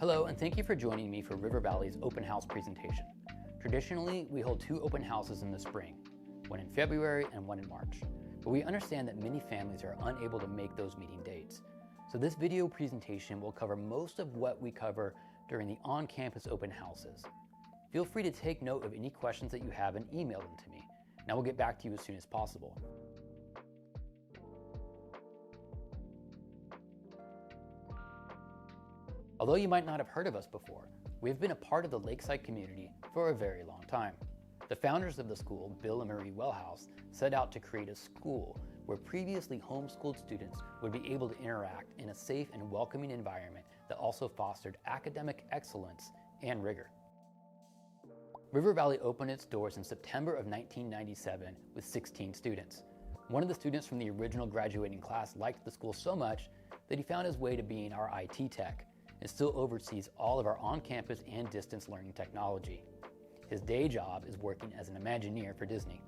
Hello, and thank you for joining me for River Valley's open house presentation. Traditionally, we hold 2 open houses in the spring, one in February and one in March. But we understand that many families are unable to make those meeting dates. So this video presentation will cover most of what we cover during the on-campus open houses. Feel free to take note of any questions that you have and email them to me, and I will get back to you as soon as possible. Although you might not have heard of us before, we have been a part of the Lakeside community for a very long time. The founders of the school, Bill and Marie Wellhouse, set out to create a school where previously homeschooled students would be able to interact in a safe and welcoming environment that also fostered academic excellence and rigor. River Valley opened its doors in September of 1997 with 16 students. One of the students from the original graduating class liked the school so much that he found his way to being our IT tech and still oversees all of our on-campus and distance learning technology. His day job is working as an Imagineer for Disney.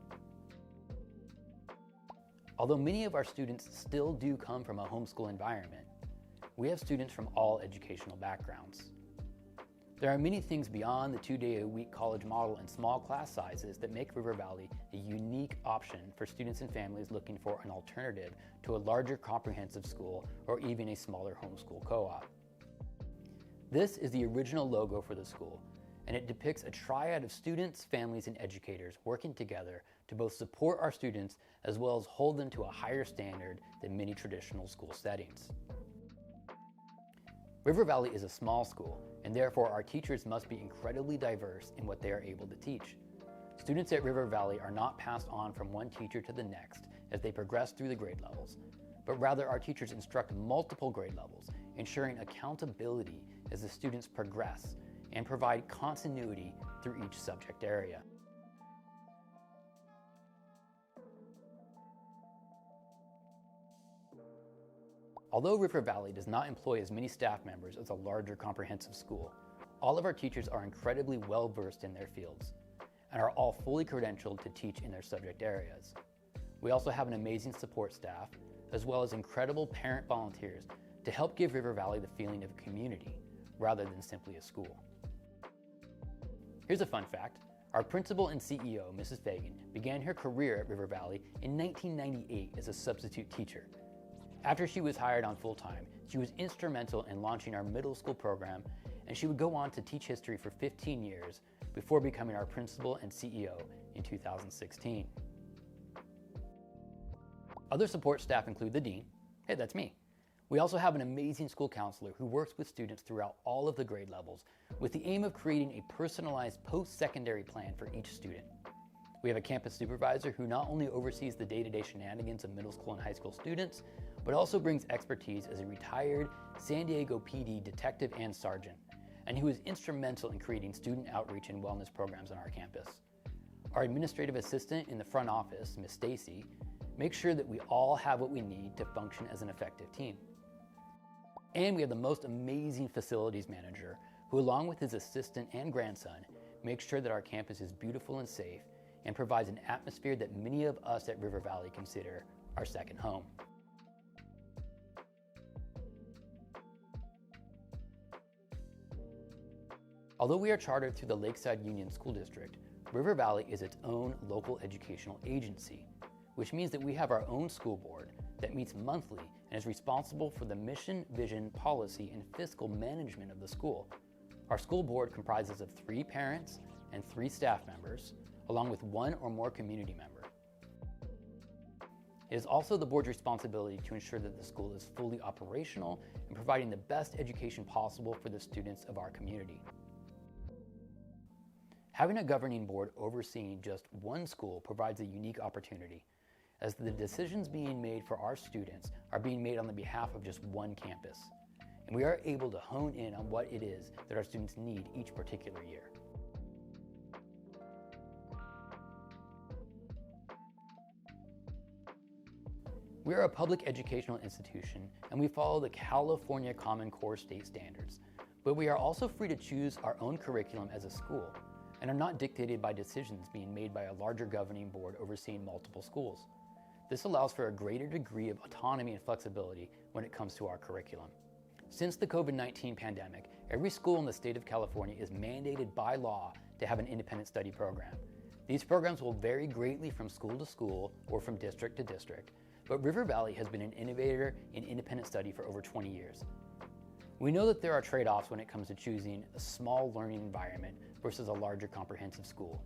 Although many of our students still do come from a homeschool environment, we have students from all educational backgrounds. There are many things beyond the 2-day-a-week college model and small class sizes that make River Valley a unique option for students and families looking for an alternative to a larger comprehensive school or even a smaller homeschool co-op. This is the original logo for the school, and it depicts a triad of students, families, and educators working together to both support our students as well as hold them to a higher standard than many traditional school settings. River Valley is a small school, and therefore our teachers must be incredibly diverse in what they are able to teach. Students at River Valley are not passed on from one teacher to the next as they progress through the grade levels, but rather our teachers instruct multiple grade levels, ensuring accountability as the students progress and provide continuity through each subject area. Although River Valley does not employ as many staff members as a larger comprehensive school, all of our teachers are incredibly well versed in their fields and are all fully credentialed to teach in their subject areas. We also have an amazing support staff, as well as incredible parent volunteers to help give River Valley the feeling of a community rather than simply a school. Here's a fun fact. Our principal and CEO, Mrs. Fagan, began her career at River Valley in 1998 as a substitute teacher. After she was hired on full-time, she was instrumental in launching our middle school program, and she would go on to teach history for 15 years before becoming our principal and CEO in 2016. Other support staff include the dean. Hey, that's me. We also have an amazing school counselor who works with students throughout all of the grade levels with the aim of creating a personalized post-secondary plan for each student. We have a campus supervisor who not only oversees the day-to-day shenanigans of middle school and high school students, but also brings expertise as a retired San Diego PD detective and sergeant, and who is instrumental in creating student outreach and wellness programs on our campus. Our administrative assistant in the front office, Miss Stacy, makes sure that we all have what we need to function as an effective team. And we have the most amazing facilities manager who, along with his assistant and grandson, makes sure that our campus is beautiful and safe and provides an atmosphere that many of us at River Valley consider our second home. Although we are chartered through the Lakeside Union School District, River Valley is its own local educational agency, which means that we have our own school board that meets monthly and is responsible for the mission, vision, policy, and fiscal management of the school. Our school board comprises of 3 parents and 3 staff members, along with 1 or more community member. It is also the board's responsibility to ensure that the school is fully operational and providing the best education possible for the students of our community. Having a governing board overseeing just one school provides a unique opportunity, as the decisions being made for our students are being made on the behalf of just one campus, and we are able to hone in on what it is that our students need each particular year. We are a public educational institution, and we follow the California Common Core state standards, but we are also free to choose our own curriculum as a school and are not dictated by decisions being made by a larger governing board overseeing multiple schools. This allows for a greater degree of autonomy and flexibility when it comes to our curriculum. Since the COVID-19 pandemic, Every school in the state of California is mandated by law to have an independent study program. These programs will vary greatly from school to school or from district to district, but River Valley has been an innovator in independent study for over 20 years. We know that there are trade-offs when it comes to choosing a small learning environment versus a larger comprehensive school.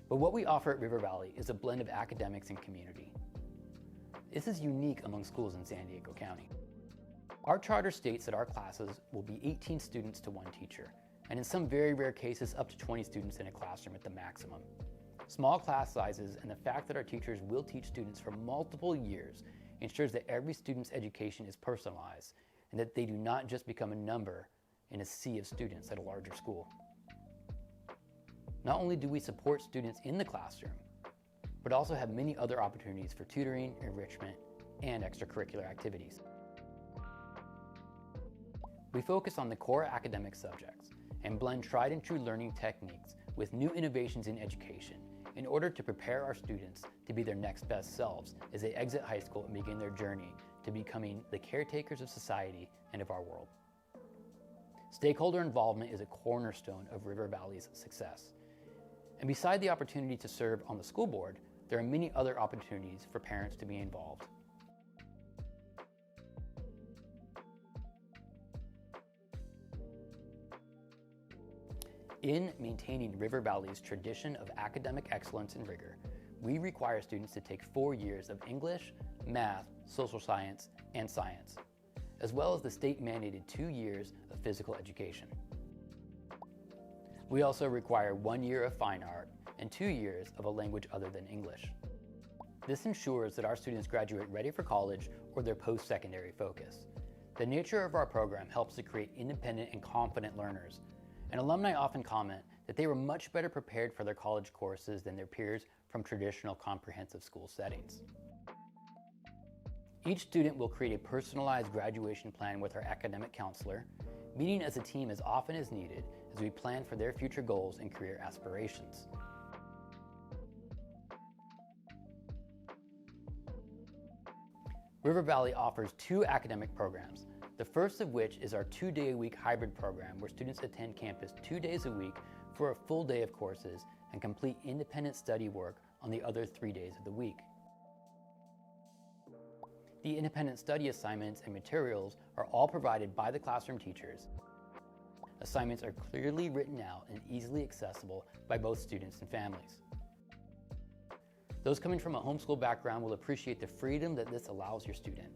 But what we offer at River Valley is a blend of academics and community. This is unique among schools in San Diego County. Our charter states that our classes will be 18 students to one teacher, and in some very rare cases up to 20 students in a classroom at the maximum. Small class sizes and the fact that our teachers will teach students for multiple years ensures that every student's education is personalized and that they do not just become a number in a sea of students at a larger school. Not only do we support students in the classroom, but also have many other opportunities for tutoring, enrichment, and extracurricular activities. We focus on the core academic subjects and blend tried and true learning techniques with new innovations in education in order to prepare our students to be their next best selves as they exit high school and begin their journey to becoming the caretakers of society and of our world. Stakeholder involvement is a cornerstone of River Valley's success. And beside the opportunity to serve on the school board, there are many other opportunities for parents to be involved. In maintaining River Valley's tradition of academic excellence and rigor, we require students to take 4 years of English, math, social science, and science, as well as the state-mandated 2 years of physical education. We also require 1 year of fine art and 2 years of a language other than English. This ensures that our students graduate ready for college or their post-secondary focus. The nature of our program helps to create independent and confident learners, and alumni often comment that they were much better prepared for their college courses than their peers from traditional comprehensive school settings. Each student will create a personalized graduation plan with our academic counselor, meeting as a team as often as needed as we plan for their future goals and career aspirations. River Valley offers 2 academic programs, the first of which is our 2-day-a-week hybrid program where students attend campus 2 days a week for a full day of courses and complete independent study work on the other 3 days of the week. The independent study assignments and materials are all provided by the classroom teachers. Assignments are clearly written out and easily accessible by both students and families. Those coming from a homeschool background will appreciate the freedom that this allows your student.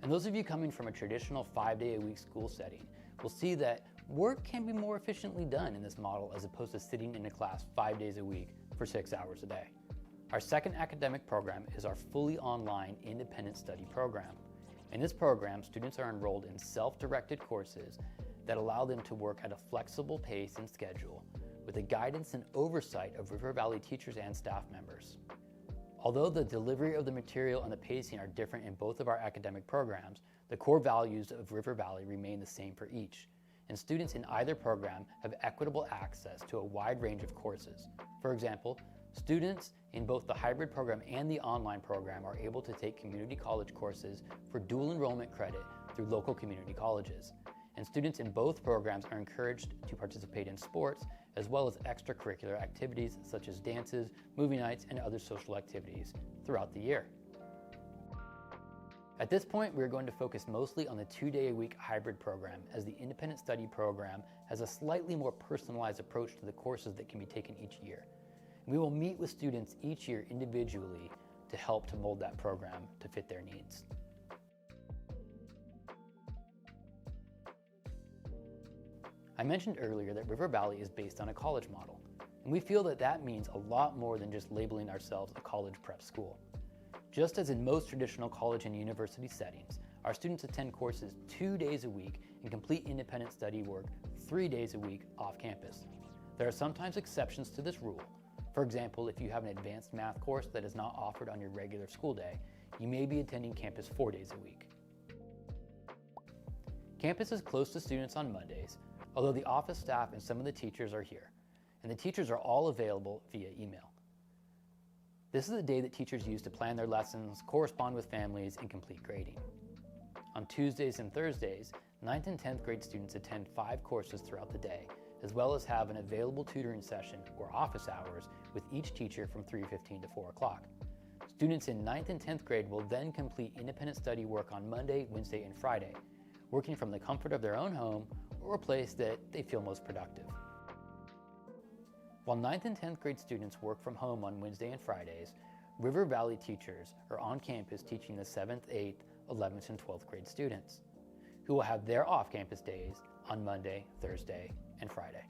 And those of you coming from a traditional 5-day-a-week school setting will see that work can be more efficiently done in this model as opposed to sitting in a class 5 days a week for 6 hours a day. Our second academic program is our fully online independent study program. In this program, students are enrolled in self-directed courses that allow them to work at a flexible pace and schedule with the guidance and oversight of River Valley teachers and staff members. Although the delivery of the material and the pacing are different in both of our academic programs, the core values of River Valley remain the same for each, and students in either program have equitable access to a wide range of courses. For example, students in both the hybrid program and the online program are able to take community college courses for dual enrollment credit through local community colleges. And students in both programs are encouraged to participate in sports as well as extracurricular activities such as dances, movie nights, and other social activities throughout the year. At this point, we're going to focus mostly on the 2-day-a-week hybrid program, as the independent study program has a slightly more personalized approach to the courses that can be taken each year. We will meet with students each year individually to help to mold that program to fit their needs. I mentioned earlier that River Valley is based on a college model, and we feel that that means a lot more than just labeling ourselves a college prep school. Just as in most traditional college and university settings, our students attend courses 2 days a week and complete independent study work 3 days a week off campus. There are sometimes exceptions to this rule. For example, if you have an advanced math course that is not offered on your regular school day, you may be attending campus 4 days a week. Campus is closed to students on Mondays, although the office staff and some of the teachers are here, and the teachers are all available via email. This is the day that teachers use to plan their lessons, correspond with families, and complete grading. On Tuesdays and Thursdays, 9th and 10th grade students attend 5 courses throughout the day, as well as have an available tutoring session or office hours with each teacher from 3:15 to 4 o'clock. Students in 9th and 10th grade will then complete independent study work on Monday, Wednesday, and Friday, working from the comfort of their own home or a place that they feel most productive. While 9th and 10th grade students work from home on Wednesday and Fridays, River Valley teachers are on campus teaching the 7th, 8th, 11th, and 12th grade students, who will have their off-campus days on Monday, Thursday, and Friday.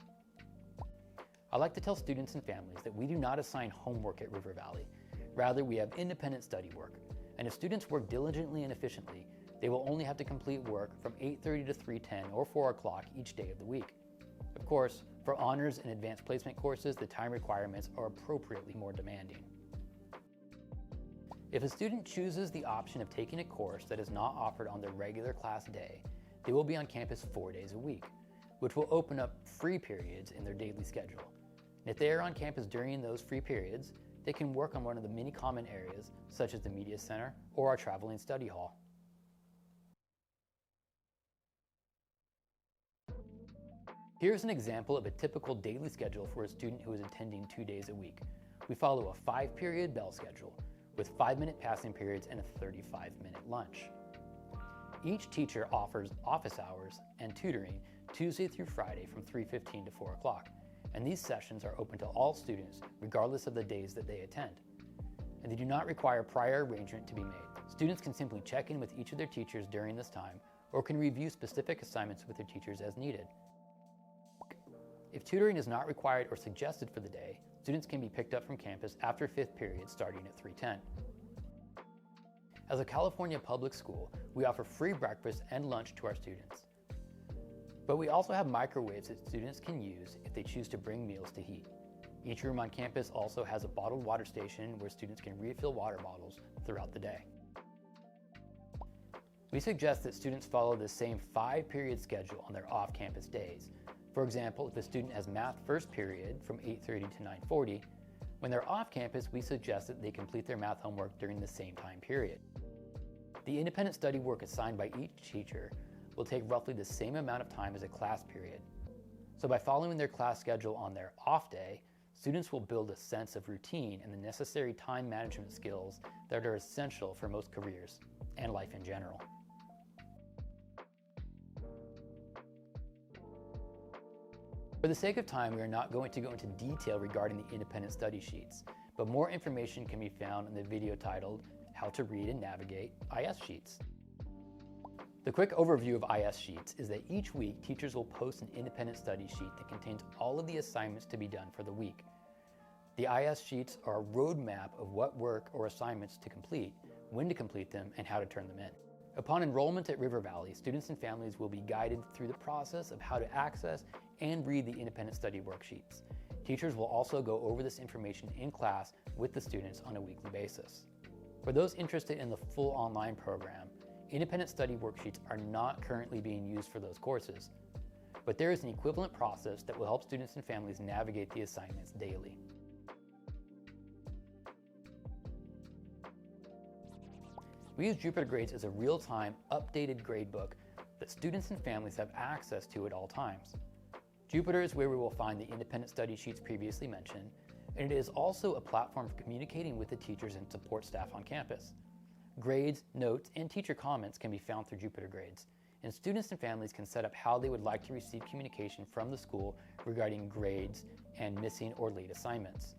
I like to tell students and families that we do not assign homework at River Valley. Rather, we have independent study work, and if students work diligently and efficiently, they will only have to complete work from 8:30 to 3:10 or 4 o'clock each day of the week. Of course, for honors and advanced placement courses, the time requirements are appropriately more demanding. If a student chooses the option of taking a course that is not offered on their regular class day, they will be on campus 4 days a week, which will open up free periods in their daily schedule. And if they are on campus during those free periods, they can work on one of the many common areas, such as the Media Center or our traveling study hall. Here's an example of a typical daily schedule for a student who is attending 2 days a week. We follow a 5-period bell schedule with 5-minute passing periods and a 35-minute lunch. Each teacher offers office hours and tutoring Tuesday through Friday from 3:15 to 4 o'clock, and these sessions are open to all students regardless of the days that they attend. And they do not require prior arrangement to be made. Students can simply check in with each of their teachers during this time or can review specific assignments with their teachers as needed. If tutoring is not required or suggested for the day, students can be picked up from campus after 5th period starting at 3:10. As a California public school, we offer free breakfast and lunch to our students. But we also have microwaves that students can use if they choose to bring meals to heat. Each room on campus also has a bottled water station where students can refill water bottles throughout the day. We suggest that students follow the same 5-period schedule on their off-campus days. For example, if a student has math first period from 8:30 to 9:40, when they're off campus, we suggest that they complete their math homework during the same time period. The independent study work assigned by each teacher will take roughly the same amount of time as a class period. So by following their class schedule on their off day, students will build a sense of routine and the necessary time management skills that are essential for most careers and life in general. For the sake of time, we are not going to go into detail regarding the independent study sheets, but more information can be found in the video titled How to Read and Navigate IS Sheets. The quick overview of IS Sheets is that each week, teachers will post an independent study sheet that contains all of the assignments to be done for the week. The IS Sheets are a roadmap of what work or assignments to complete, when to complete them, and how to turn them in. Upon enrollment at River Valley, students and families will be guided through the process of how to access and read the independent study worksheets. Teachers will also go over this information in class with the students on a weekly basis. For those interested in the full online program, independent study worksheets are not currently being used for those courses, but there is an equivalent process that will help students and families navigate the assignments daily. We use Jupiter Grades as a real-time, updated gradebook that students and families have access to at all times. Jupiter is where we will find the independent study sheets previously mentioned, and it is also a platform for communicating with the teachers and support staff on campus. Grades, notes, and teacher comments can be found through Jupiter Grades, and students and families can set up how they would like to receive communication from the school regarding grades and missing or late assignments.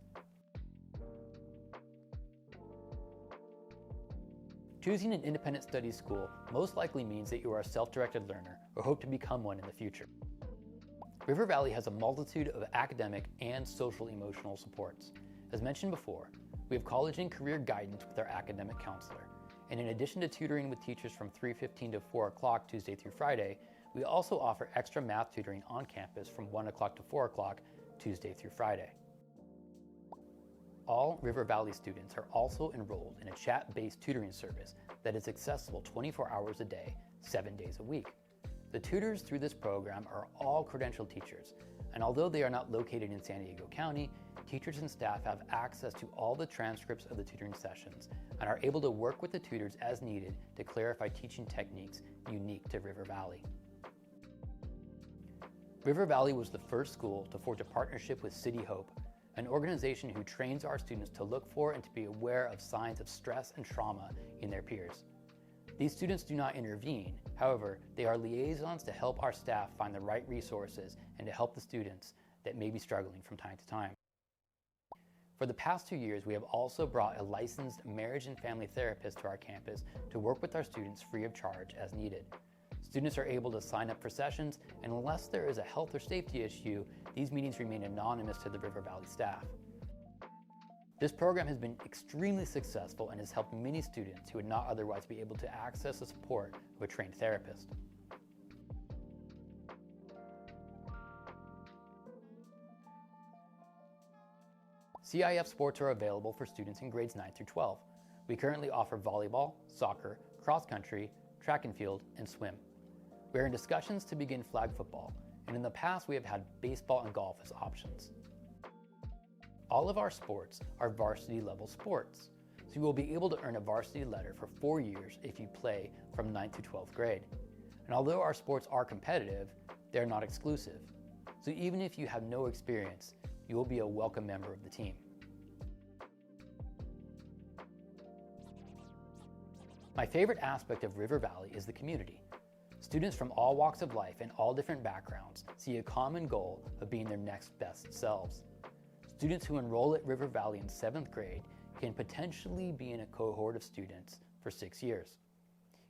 Choosing an independent study school most likely means that you are a self-directed learner or hope to become one in the future. River Valley has a multitude of academic and social-emotional supports. As mentioned before, we have college and career guidance with our academic counselor. And in addition to tutoring with teachers from 3:15 to 4 o'clock Tuesday through Friday, we also offer extra math tutoring on campus from 1 o'clock to 4 o'clock Tuesday through Friday. All River Valley students are also enrolled in a chat-based tutoring service that is accessible 24 hours a day, 7 days a week. The tutors through this program are all credentialed teachers, And although they are not located in San Diego County, teachers and staff have access to all the transcripts of the tutoring sessions and are able to work with the tutors as needed to clarify teaching techniques unique to River Valley. River Valley was the first school to forge a partnership with City Hope, an organization who trains our students to look for and to be aware of signs of stress and trauma in their peers. These students do not intervene. However, they are liaisons to help our staff find the right resources and to help the students that may be struggling from time to time. For the past 2 years, we have also brought a licensed marriage and family therapist to our campus to work with our students free of charge as needed. Students are able to sign up for sessions, and unless there is a health or safety issue, these meetings remain anonymous to the River Valley staff. This program has been extremely successful and has helped many students who would not otherwise be able to access the support of a trained therapist. CIF sports are available for students in grades 9 through 12. We currently offer volleyball, soccer, cross country, track and field, and swim. We are in discussions to begin flag football, and in the past we have had baseball and golf as options. All of our sports are varsity level sports, so you will be able to earn a varsity letter for 4 years if you play from 9th to 12th grade. And although our sports are competitive, they are not exclusive. So even if you have no experience, you will be a welcome member of the team. My favorite aspect of River Valley is the community. Students from all walks of life and all different backgrounds see a common goal of being their next best selves. Students who enroll at River Valley in 7th grade can potentially be in a cohort of students for 6 years.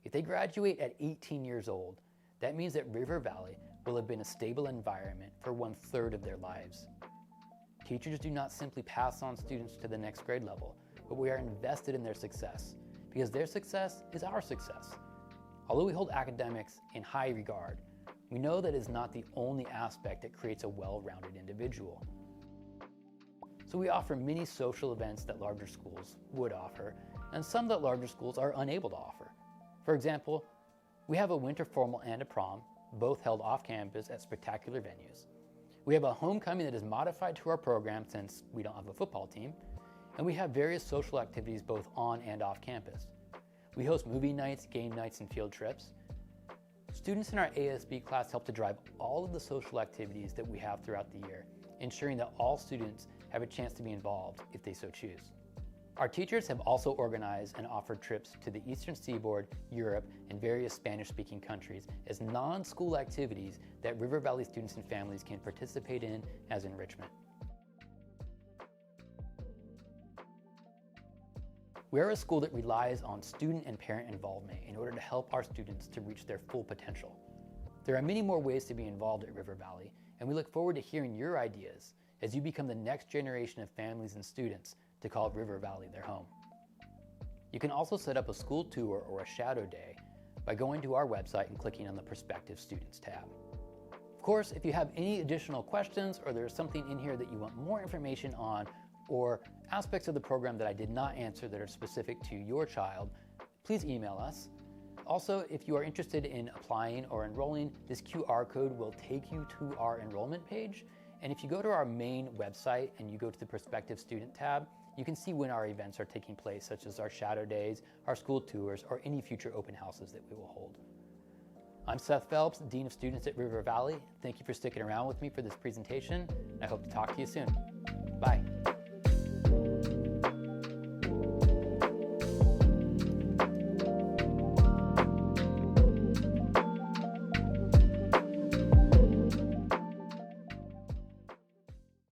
If they graduate at 18 years old, that means that River Valley will have been a stable environment for 1/3 of their lives. Teachers do not simply pass on students to the next grade level, but we are invested in their success because their success is our success. Although we hold academics in high regard, we know that it is not the only aspect that creates a well-rounded individual. So we offer many social events that larger schools would offer, and some that larger schools are unable to offer. For example, we have a winter formal and a prom, both held off campus at spectacular venues. We have a homecoming that is modified to our program since we don't have a football team, and we have various social activities both on and off campus. We host movie nights, game nights, and field trips. Students in our ASB class help to drive all of the social activities that we have throughout the year, ensuring that all students have a chance to be involved if they so choose. Our teachers have also organized and offered trips to the Eastern Seaboard, Europe, and various Spanish-speaking countries as non-school activities that River Valley students and families can participate in as enrichment. We are a school that relies on student and parent involvement in order to help our students to reach their full potential. There are many more ways to be involved at River Valley, and we look forward to hearing your ideas as you become the next generation of families and students to call River Valley their home. You can also set up a school tour or a shadow day by going to our website and clicking on the Prospective Students tab. Of course, if you have any additional questions or there's something in here that you want more information on or aspects of the program that I did not answer that are specific to your child, please email us. Also, if you are interested in applying or enrolling, this QR code will take you to our enrollment page. And if you go to our main website and you go to the Prospective Student tab, you can see when our events are taking place, such as our shadow days, our school tours, or any future open houses that we will hold. I'm Seth Phelps, Dean of Students at River Valley. Thank you for sticking around with me for this presentation. I hope to talk to you soon. Bye.